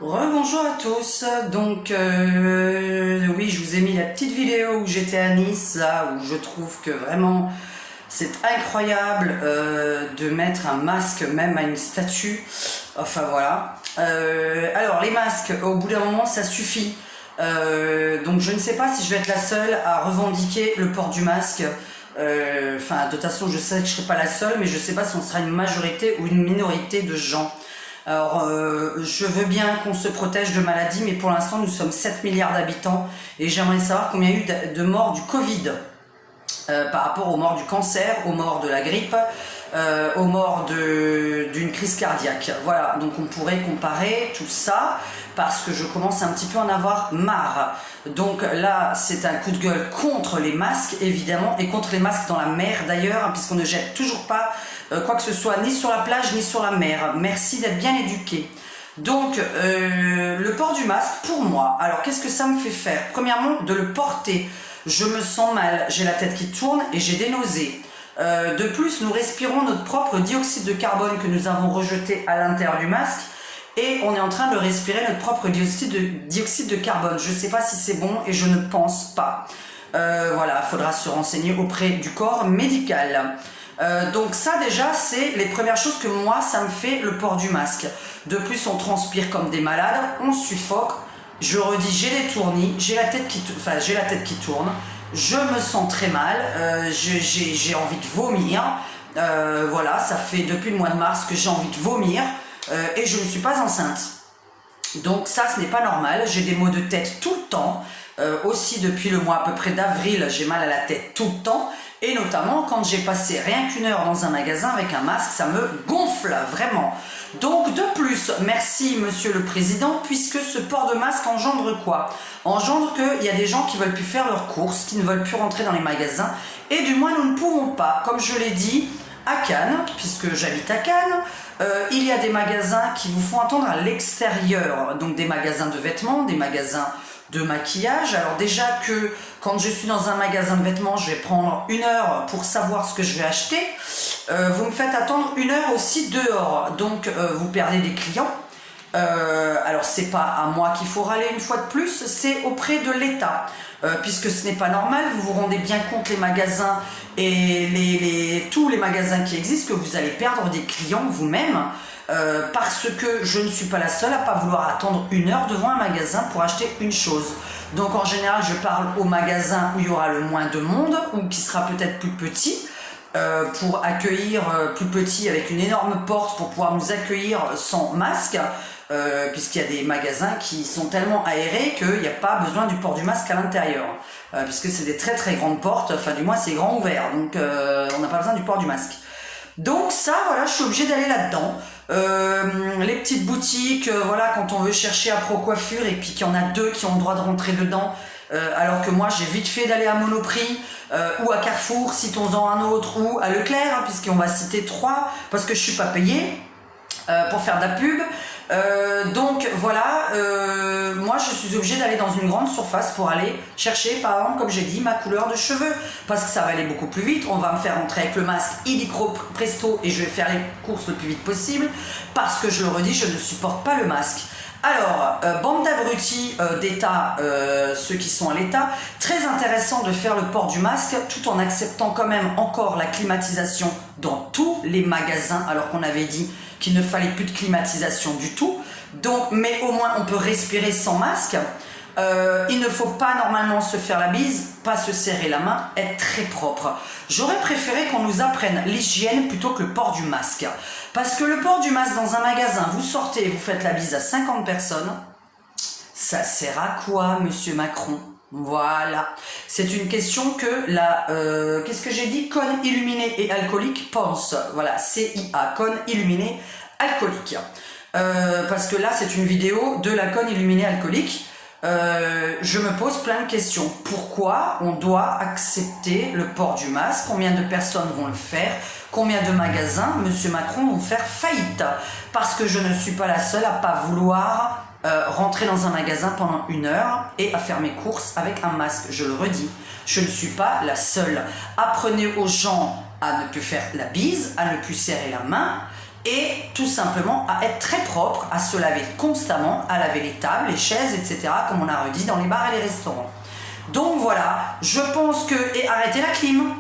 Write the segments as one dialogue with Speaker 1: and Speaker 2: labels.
Speaker 1: Rebonjour à tous, donc oui, je vous ai mis la petite vidéo où j'étais à Nice, là où je trouve que vraiment c'est incroyable de mettre un masque même à une statue, enfin voilà. Alors les masques, au bout d'un moment ça suffit, donc je ne sais pas si je vais être la seule à revendiquer le port du masque. Enfin, de toute façon je sais que je ne serai pas la seule, mais je ne sais pas si on sera une majorité ou une minorité de gens. Alors, je veux bien qu'on se protège de maladies, mais pour l'instant, nous sommes 7 milliards d'habitants et j'aimerais savoir combien il y a eu de morts du Covid par rapport aux morts du cancer, aux morts de la grippe, aux morts d'une crise cardiaque. Voilà, donc on pourrait comparer tout ça parce que je commence un petit peu à en avoir marre. Donc là, c'est un coup de gueule contre les masques, évidemment, et contre les masques dans la mer d'ailleurs, hein, puisqu'on ne jette toujours pas quoi que ce soit, ni sur la plage, ni sur la mer. Merci d'être bien éduqué. Donc, le port du masque, pour moi, alors qu'est-ce que ça me fait faire? Premièrement, de le porter. Je me sens mal, j'ai la tête qui tourne et j'ai des nausées. De plus, nous respirons notre propre dioxyde de carbone que nous avons rejeté à l'intérieur du masque et on est en train de respirer notre propre dioxyde de carbone. Je ne sais pas si c'est bon et je ne pense pas. Voilà, il faudra se renseigner auprès du corps médical. Donc ça déjà c'est les premières choses que moi ça me fait le port du masque. De plus on transpire comme des malades, on suffoque, je redis j'ai des tournis, j'ai la tête qui tourne, je me sens très mal, j'ai envie de vomir, voilà ça fait depuis le mois de mars que j'ai envie de vomir et je ne suis pas enceinte. Donc ça ce n'est pas normal, j'ai des maux de tête tout le temps, aussi depuis le mois à peu près d'avril j'ai mal à la tête tout le temps. Et notamment quand j'ai passé rien qu'une heure dans un magasin avec un masque, ça me gonfle vraiment. Donc de plus, merci Monsieur le Président, puisque ce port de masque engendre quoi? Engendre qu'il y a des gens qui ne veulent plus faire leurs courses, qui ne veulent plus rentrer dans les magasins, et du moins nous ne pouvons pas, comme je l'ai dit, à Cannes, puisque j'habite à Cannes, il y a des magasins qui vous font attendre à l'extérieur, donc des magasins de vêtements, des magasins de maquillage. Alors déjà que quand je suis dans un magasin de vêtements, je vais prendre une heure pour savoir ce que je vais acheter. Vous me faites attendre une heure aussi dehors, donc vous perdez des clients. Alors c'est pas à moi qu'il faut râler une fois de plus, c'est auprès de l'État, puisque ce n'est pas normal. Vous vous rendez bien compte les magasins et tous les magasins qui existent que vous allez perdre des clients vous-même. Parce que je ne suis pas la seule à pas vouloir attendre une heure devant un magasin pour acheter une chose. Donc en général je parle au magasin où il y aura le moins de monde ou qui sera peut-être plus petit pour accueillir plus petit avec une énorme porte pour pouvoir nous accueillir sans masque puisqu'il y a des magasins qui sont tellement aérés qu'il n'y a pas besoin du port du masque à l'intérieur puisque c'est des très très grandes portes, enfin du moins c'est grand ouvert donc on n'a pas besoin du port du masque. Donc ça, voilà, je suis obligée d'aller là-dedans. Les petites boutiques, voilà, quand on veut chercher à Pro Coiffure et puis qu'il y en a deux qui ont le droit de rentrer dedans, alors que moi j'ai vite fait d'aller à Monoprix ou à Carrefour, citons-en un autre, ou à Leclerc, hein, puisqu'on va citer trois, parce que je suis pas payée pour faire de la pub. Donc voilà, moi je suis obligée d'aller dans une grande surface pour aller chercher par exemple comme j'ai dit ma couleur de cheveux parce que ça va aller beaucoup plus vite, on va me faire entrer avec le masque illico presto et je vais faire les courses le plus vite possible parce que je le redis, je ne supporte pas le masque. Alors, bande d'abrutis d'État, ceux qui sont à l'État, très intéressant de faire le port du masque tout en acceptant quand même encore la climatisation dans tous les magasins alors qu'on avait dit qu'il ne fallait plus de climatisation du tout. Donc, mais au moins on peut respirer sans masque. Il ne faut pas normalement se faire la bise, pas se serrer la main, être très propre. J'aurais préféré qu'on nous apprenne l'hygiène plutôt que le port du masque. Parce que le port du masque dans un magasin, vous sortez et vous faites la bise à 50 personnes, ça sert à quoi, monsieur Macron? Voilà, c'est une question que la, qu'est-ce que j'ai dit? Cône illuminé et alcoolique pense. Voilà, CIA, cône illuminé alcoolique. Parce que là, c'est une vidéo de la cône illuminée alcoolique. Je me pose plein de questions. Pourquoi on doit accepter le port du masque? Combien de personnes vont le faire? Combien de magasins, monsieur Macron, vont faire faillite? Parce que je ne suis pas la seule à pas vouloir rentrer dans un magasin pendant une heure et à faire mes courses avec un masque. Je le redis, je ne suis pas la seule. Apprenez aux gens à ne plus faire la bise, à ne plus serrer la main et tout simplement à être très propre, à se laver constamment, à laver les tables, les chaises, etc. comme on a redit dans les bars et les restaurants. Donc voilà, je pense que... Et arrêtez la clim,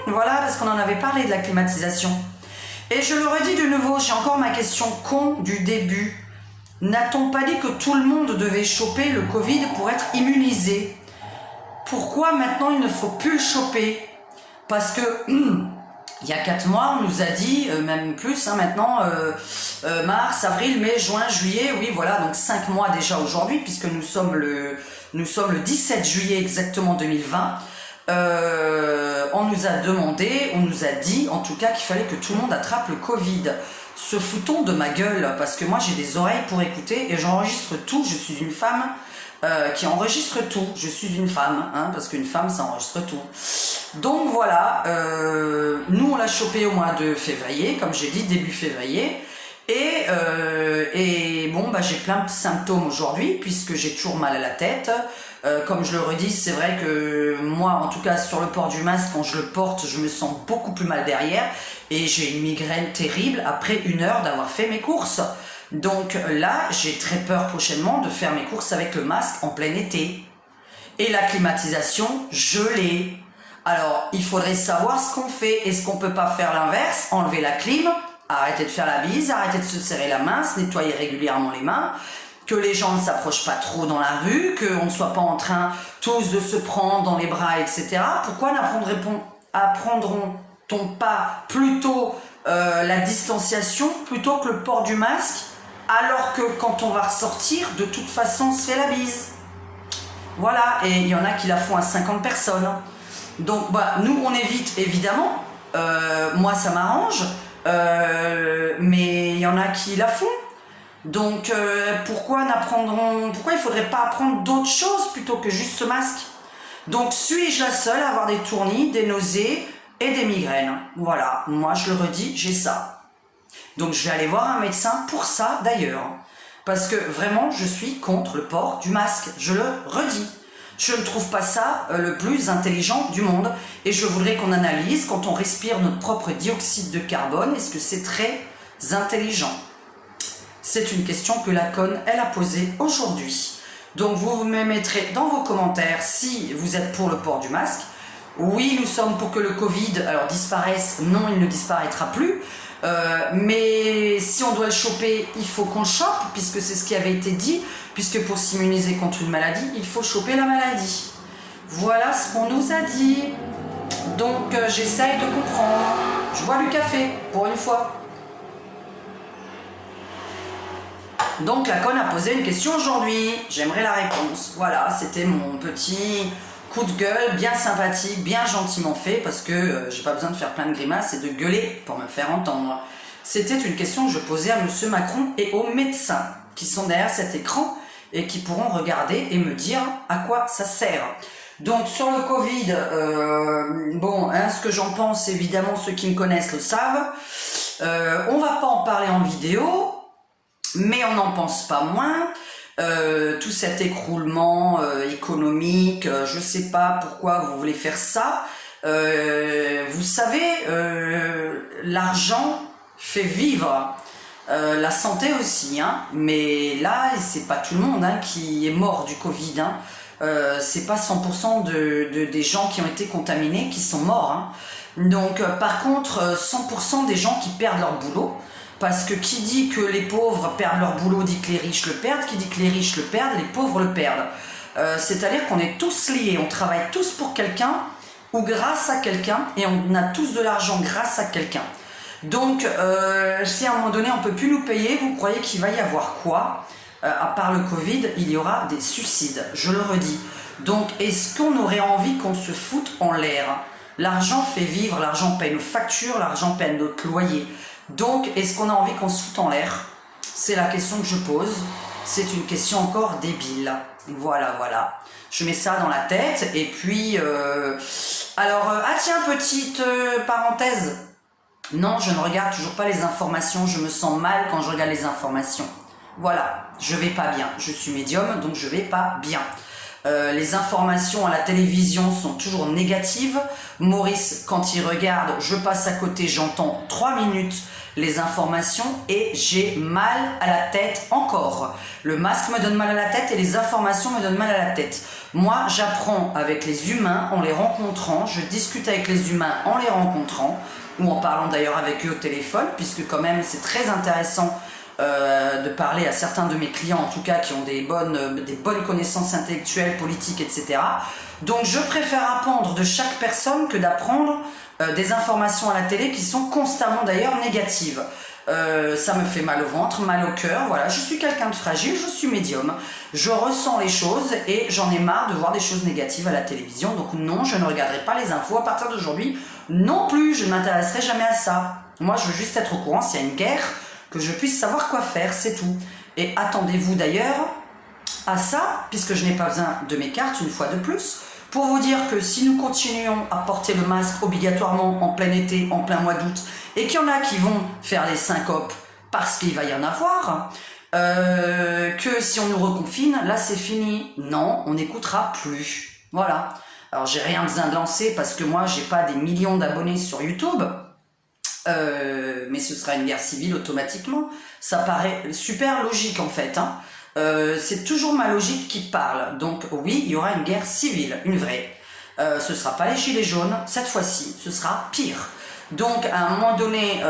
Speaker 1: voilà, parce qu'on en avait parlé de la climatisation. Et je le redis de nouveau, j'ai encore ma question con du début. N'a-t-on pas dit que tout le monde devait choper le Covid pour être immunisé? Pourquoi maintenant il ne faut plus le choper? Parce que il y a 4 mois, on nous a dit, même plus maintenant, mars, avril, mai, juin, juillet, oui voilà, donc 5 mois déjà aujourd'hui, puisque nous sommes le 17 juillet exactement 2020. On nous a demandé, on nous a dit en tout cas qu'il fallait que tout le monde attrape le Covid. Se foutons de ma gueule, parce que moi j'ai des oreilles pour écouter et j'enregistre tout. Je suis une femme qui enregistre tout. Je suis une femme, hein, parce qu'une femme ça enregistre tout. Donc voilà, nous on l'a chopé au mois de février, comme j'ai dit, début février. Et bon, bah, j'ai plein de symptômes aujourd'hui, puisque j'ai toujours mal à la tête. Comme je le redis, c'est vrai que moi, en tout cas sur le port du masque, quand je le porte, je me sens beaucoup plus mal derrière. Et j'ai une migraine terrible après 1 heure d'avoir fait mes courses. Donc là, j'ai très peur prochainement de faire mes courses avec le masque en plein été. Et la climatisation, je l'ai. Alors, il faudrait savoir ce qu'on fait. Est-ce qu'on peut pas faire l'inverse, enlever la clim, arrêter de faire la bise, arrêter de se serrer la main, se nettoyer régulièrement les mains, que les gens ne s'approchent pas trop dans la rue, qu'on ne soit pas en train tous de se prendre dans les bras, etc. Pourquoi n'apprendront-on pas plutôt la distanciation plutôt que le port du masque, alors que quand on va ressortir, de toute façon, on se fait la bise. Voilà, et il y en a qui la font à 50 personnes. Donc, bah, nous, on évite, évidemment. Moi, ça m'arrange. Mais il y en a qui la font. Donc pourquoi il faudrait pas apprendre d'autres choses plutôt que juste ce masque? Donc suis-je la seule à avoir des tournis, des nausées et des migraines? Voilà, moi je le redis, j'ai ça. Donc je vais aller voir un médecin pour ça d'ailleurs, parce que vraiment je suis contre le port du masque, je le redis. Je ne trouve pas ça le plus intelligent du monde, et je voudrais qu'on analyse quand on respire notre propre dioxyde de carbone, est-ce que c'est très intelligent? C'est une question que la conne, elle a posée aujourd'hui. Donc vous me mettrez dans vos commentaires si vous êtes pour le port du masque. Oui, nous sommes pour que le Covid disparaisse. Non, il ne disparaîtra plus. Mais si on doit le choper, il faut qu'on le chope, puisque c'est ce qui avait été dit, puisque pour s'immuniser contre une maladie, il faut choper la maladie. Voilà ce qu'on nous a dit. Donc j'essaye de comprendre. Je bois du café, pour une fois. Donc la conne a posé une question aujourd'hui, j'aimerais la réponse. Voilà, c'était mon petit coup de gueule, bien sympathique, bien gentiment fait, parce que j'ai pas besoin de faire plein de grimaces et de gueuler pour me faire entendre. C'était une question que je posais à monsieur Macron et aux médecins qui sont derrière cet écran et qui pourront regarder et me dire à quoi ça sert. Donc sur le Covid, bon, hein, ce que j'en pense, évidemment ceux qui me connaissent le savent. On va pas en parler en vidéo, mais on n'en pense pas moins. Tout cet écroulement économique, je sais pas pourquoi vous voulez faire ça. Vous savez, l'argent fait vivre, la santé aussi, hein, mais là c'est pas tout le monde hein, qui est mort du Covid, hein. C'est pas 100% des gens qui ont été contaminés qui sont morts, hein. Donc par contre 100% des gens qui perdent leur boulot. Parce que qui dit que les pauvres perdent leur boulot dit que les riches le perdent, qui dit que les riches le perdent, les pauvres le perdent. C'est-à-dire qu'on est tous liés, on travaille tous pour quelqu'un ou grâce à quelqu'un et on a tous de l'argent grâce à quelqu'un. Donc si à un moment donné on ne peut plus nous payer, vous croyez qu'il va y avoir quoi? À part le Covid, il y aura des suicides, je le redis. Donc est-ce qu'on aurait envie qu'on se foute en l'air? L'argent fait vivre, l'argent paye nos factures, l'argent paye notre loyer. Donc, est-ce qu'on a envie qu'on se foute en l'air? C'est la question que je pose. C'est une question encore débile. Voilà, voilà. Je mets ça dans la tête. Et puis, ah tiens, petite parenthèse. Non, je ne regarde toujours pas les informations. Je me sens mal quand je regarde les informations. Voilà, je vais pas bien. Je suis médium, donc je vais pas bien. Les informations à la télévision sont toujours négatives. Maurice, quand il regarde, je passe à côté, j'entends 3 minutes les informations et j'ai mal à la tête encore. Le masque me donne mal à la tête et les informations me donnent mal à la tête. Moi, j'apprends avec les humains en les rencontrant, je discute avec les humains en les rencontrant, ou en parlant d'ailleurs avec eux au téléphone, puisque quand même c'est très intéressant de parler à certains de mes clients, en tout cas qui ont des bonnes connaissances intellectuelles, politiques, etc. Donc je préfère apprendre de chaque personne que d'apprendre des informations à la télé qui sont constamment d'ailleurs négatives. Ça me fait mal au ventre, mal au cœur, voilà, je suis quelqu'un de fragile, je suis médium, je ressens les choses et j'en ai marre de voir des choses négatives à la télévision, donc non, je ne regarderai pas les infos à partir d'aujourd'hui, non plus, je ne m'intéresserai jamais à ça. Moi je veux juste être au courant s'il y a une guerre, que je puisse savoir quoi faire, c'est tout. Et attendez-vous d'ailleurs à ça, puisque je n'ai pas besoin de mes cartes une fois de plus, pour vous dire que si nous continuons à porter le masque obligatoirement en plein été, en plein mois d'août, et qu'il y en a qui vont faire les syncopes parce qu'il va y en avoir, que si on nous reconfine, là c'est fini. Non, on n'écoutera plus. Voilà. Alors j'ai rien besoin de lancer parce que moi j'ai pas des millions d'abonnés sur YouTube, mais ce sera une guerre civile automatiquement. Ça paraît super logique en fait, hein. C'est toujours ma logique qui parle. Donc oui, il y aura une guerre civile, une vraie. Ce ne sera pas les gilets jaunes, cette fois-ci, ce sera pire. Donc à un moment donné,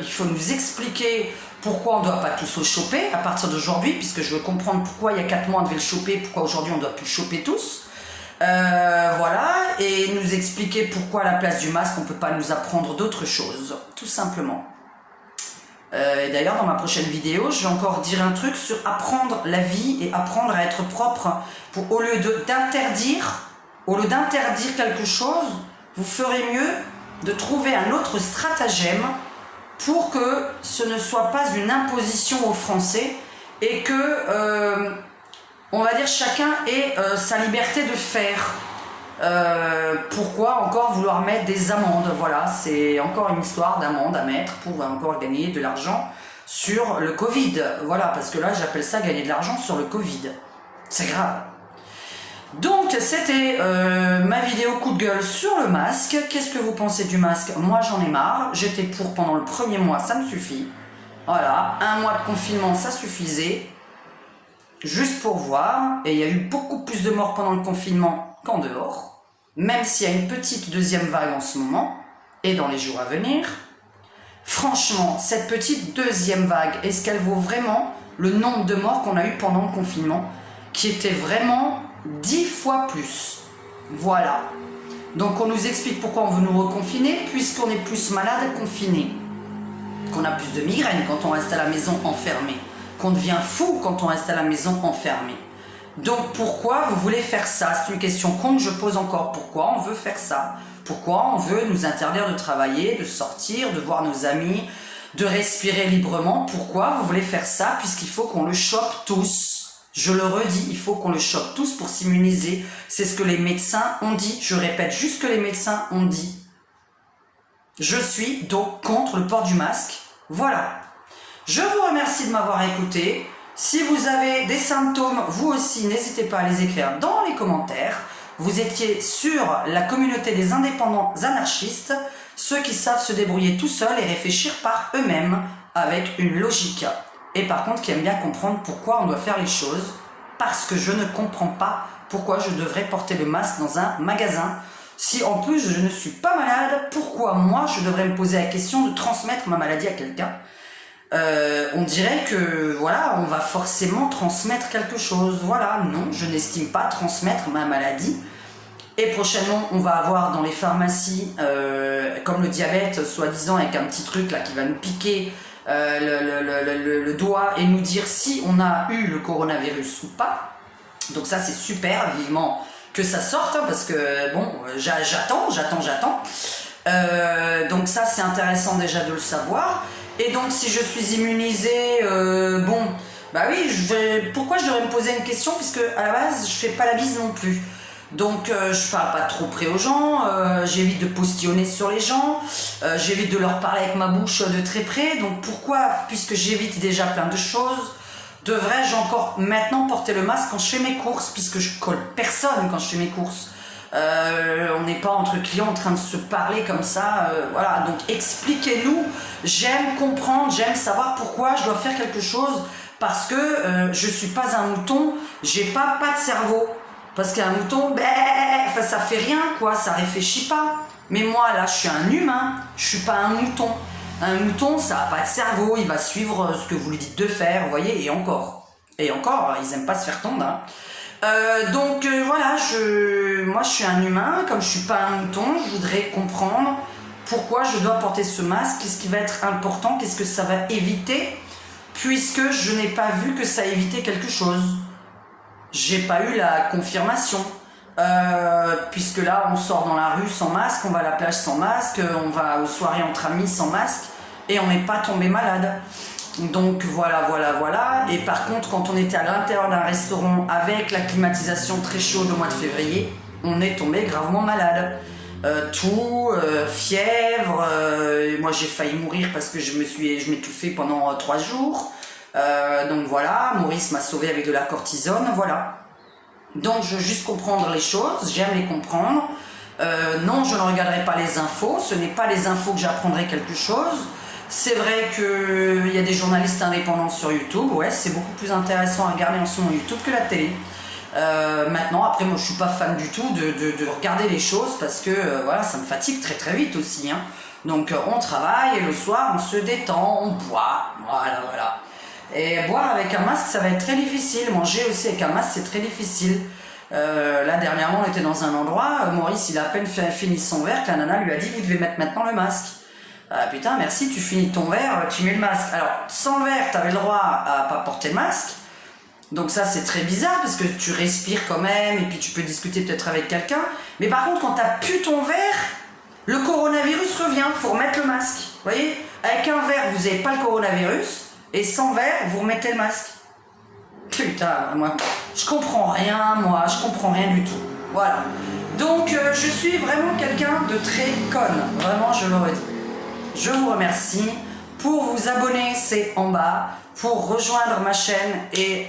Speaker 1: il faut nous expliquer pourquoi on ne doit pas tous le choper à partir d'aujourd'hui, puisque je veux comprendre pourquoi il y a 4 mois on devait le choper, pourquoi aujourd'hui on ne doit plus le choper tous. Voilà, et nous expliquer pourquoi à la place du masque on ne peut pas nous apprendre d'autres choses, tout simplement. Et d'ailleurs dans ma prochaine vidéo je vais encore dire un truc sur apprendre la vie et apprendre à être propre. Au lieu d'interdire quelque chose, vous ferez mieux de trouver un autre stratagème pour que ce ne soit pas une imposition aux Français et que on va dire chacun ait sa liberté de faire. Pourquoi encore vouloir mettre des amendes? Voilà, c'est encore une histoire d'amende à mettre pour encore gagner de l'argent sur le Covid. Voilà, parce que là j'appelle ça gagner de l'argent sur le Covid. C'est grave. Donc c'était ma vidéo coup de gueule sur le masque. Qu'est-ce que vous pensez du masque? Moi j'en ai marre, j'étais pour pendant le premier mois, ça me suffit. Voilà, 1 mois de confinement ça suffisait. Juste pour voir, et il y a eu beaucoup plus de morts pendant le confinement qu'en dehors, même s'il y a une petite deuxième vague en ce moment, et dans les jours à venir. Franchement, cette petite deuxième vague, est-ce qu'elle vaut vraiment le nombre de morts qu'on a eu pendant le confinement, qui était vraiment 10 fois plus? Voilà. Donc on nous explique pourquoi on veut nous reconfiner, puisqu'on est plus malade confiné, qu'on a plus de migraines quand on reste à la maison enfermé, qu'on devient fou quand on reste à la maison enfermé. Donc pourquoi vous voulez faire ça? C'est une question con que je pose encore. Pourquoi on veut faire ça? Pourquoi on veut nous interdire de travailler, de sortir, de voir nos amis, de respirer librement? Pourquoi vous voulez faire ça? Puisqu'il faut qu'on le chope tous. Je le redis, il faut qu'on le chope tous pour s'immuniser. C'est ce que les médecins ont dit. Je répète juste ce que les médecins ont dit. Je suis donc contre le port du masque. Voilà. Je vous remercie de m'avoir écouté. Si vous avez des symptômes, vous aussi, n'hésitez pas à les écrire dans les commentaires. Vous étiez sur la communauté des indépendants anarchistes, ceux qui savent se débrouiller tout seuls et réfléchir par eux-mêmes avec une logique. Et par contre, qui aiment bien comprendre pourquoi on doit faire les choses, parce que je ne comprends pas pourquoi je devrais porter le masque dans un magasin. Si en plus je ne suis pas malade, pourquoi moi je devrais me poser la question de transmettre ma maladie à quelqu'un? On dirait que voilà, on va forcément transmettre quelque chose. Voilà, non, je n'estime pas transmettre ma maladie. Et prochainement, on va avoir dans les pharmacies, comme le diabète, soi-disant avec un petit truc là qui va nous piquer le doigt et nous dire si on a eu le coronavirus ou pas. Donc ça c'est super, vivement que ça sorte, hein, parce que bon, j'attends. Donc ça c'est intéressant déjà de le savoir. Et donc si je suis immunisée, bon, bah oui, pourquoi je devrais me poser une question, puisque à la base je fais pas la bise non plus. Donc je parle pas trop près aux gens, j'évite de postillonner sur les gens, j'évite de leur parler avec ma bouche de très près. Donc pourquoi, puisque j'évite déjà plein de choses, Devrais-je encore maintenant porter le masque quand je fais mes courses, puisque je colle personne quand je fais mes courses. On n'est pas entre clients en train de se parler comme ça, voilà, donc expliquez-nous. J'aime comprendre, j'aime savoir pourquoi je dois faire quelque chose, parce que je suis pas un mouton, j'ai pas de cerveau. Parce qu'un mouton, enfin, ça fait rien, quoi, ça réfléchit pas. Mais moi, là, je suis un humain, je suis pas un mouton. Un mouton, ça n'a pas de cerveau, il va suivre ce que vous lui dites de faire, vous voyez, et encore. Et encore, ils aiment pas se faire tondre. Hein. Donc voilà, moi je suis un humain, comme je suis pas un mouton, je voudrais comprendre pourquoi je dois porter ce masque, qu'est-ce qui va être important, qu'est-ce que ça va éviter, puisque je n'ai pas vu que ça évitait quelque chose. J'ai pas eu la confirmation, puisque là on sort dans la rue sans masque, on va à la plage sans masque, on va aux soirées entre amis sans masque, et on n'est pas tombé malade. Donc voilà. Et par contre, quand on était à l'intérieur d'un restaurant avec la climatisation très chaude au mois de février, on est tombé gravement malade. Fièvre, moi j'ai failli mourir parce que je m'étouffais pendant 3 jours. Donc voilà, Maurice m'a sauvé avec de la cortisone, voilà. Donc je veux juste comprendre les choses, j'aime les comprendre. Non, je ne regarderai pas les infos, ce n'est pas les infos que j'apprendrai quelque chose. C'est vrai qu'il y a des journalistes indépendants sur YouTube, ouais, c'est beaucoup plus intéressant à regarder en ce moment YouTube que la télé. Maintenant, après, moi je suis pas fan du tout de regarder les choses parce que voilà, ça me fatigue très vite aussi. Hein. Donc on travaille et le soir on se détend, on boit, voilà. Et boire avec un masque, ça va être très difficile. Manger aussi avec un masque, c'est très difficile. Là, dernièrement, on était dans un endroit, Maurice, il a à peine fini son verre, que la nana lui a dit, vous devez mettre maintenant le masque. Ah putain, merci, tu finis ton verre, tu mets le masque. Alors, sans le verre, tu avais le droit à pas porter le masque. Donc ça, c'est très bizarre, parce que tu respires quand même, et puis tu peux discuter peut-être avec quelqu'un. Mais par contre, quand tu n'as plus ton verre, le coronavirus revient, il faut remettre le masque. Vous voyez, avec un verre, vous n'avez pas le coronavirus, et sans verre, vous remettez le masque. Putain, moi, je comprends rien, je comprends rien du tout. Voilà. Donc, je suis vraiment quelqu'un de très conne. Vraiment, je le redis. Je vous remercie. Pour vous abonner, c'est en bas. Pour rejoindre ma chaîne et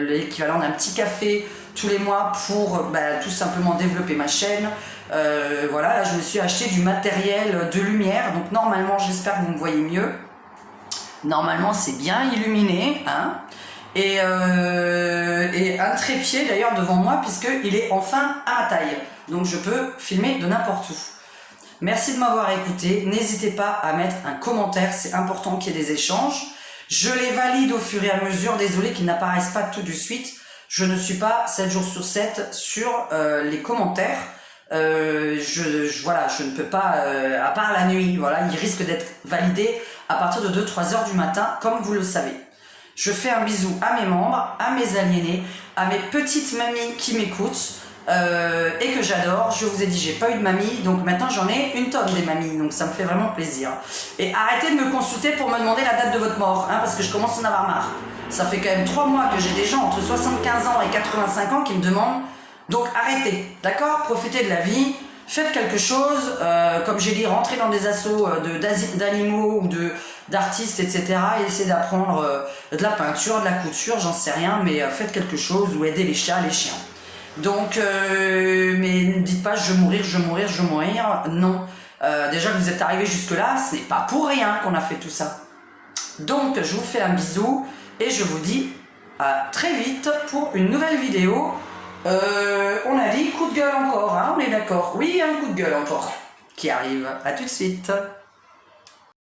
Speaker 1: l'équivalent d'un petit café tous les mois pour tout simplement développer ma chaîne. Voilà, là, je me suis acheté du matériel de lumière. Donc, normalement, j'espère que vous me voyez mieux. Normalement, c'est bien illuminé. Hein. Et un trépied d'ailleurs devant moi puisqu'il est enfin à ma taille. Donc je peux filmer de n'importe où. Merci de m'avoir écouté. N'hésitez pas à mettre un commentaire, c'est important qu'il y ait des échanges. Je les valide au fur et à mesure. Désolé qu'ils n'apparaissent pas tout de suite. Je ne suis pas 7 jours sur 7 sur les commentaires. Voilà, je ne peux pas, à part la nuit, voilà, ils risquent d'être validés à partir de 2-3 heures du matin, comme vous le savez. Je fais un bisou à mes membres, à mes aliénés, à mes petites mamies qui m'écoutent et que j'adore. Je vous ai dit, j'ai pas eu de mamie, donc maintenant j'en ai une tonne des mamies, donc ça me fait vraiment plaisir. Et arrêtez de me consulter pour me demander la date de votre mort, hein, parce que je commence à en avoir marre. Ça fait quand même 3 mois que j'ai des gens entre 75 ans et 85 ans qui me demandent, donc arrêtez, d'accord? Profitez de la vie. Faites quelque chose, comme j'ai dit, rentrez dans des assos d'animaux ou d'artistes, etc. et essayez d'apprendre de la peinture, de la couture, j'en sais rien, mais faites quelque chose ou aidez les chats, les chiens. Donc, mais ne dites pas je vais mourir, non. Déjà que vous êtes arrivés jusque là, ce n'est pas pour rien qu'on a fait tout ça. Donc, je vous fais un bisou et je vous dis à très vite pour une nouvelle vidéo. On a dit coup de gueule encore, hein, on est d'accord. Oui, un coup de gueule encore qui arrive. À tout de suite.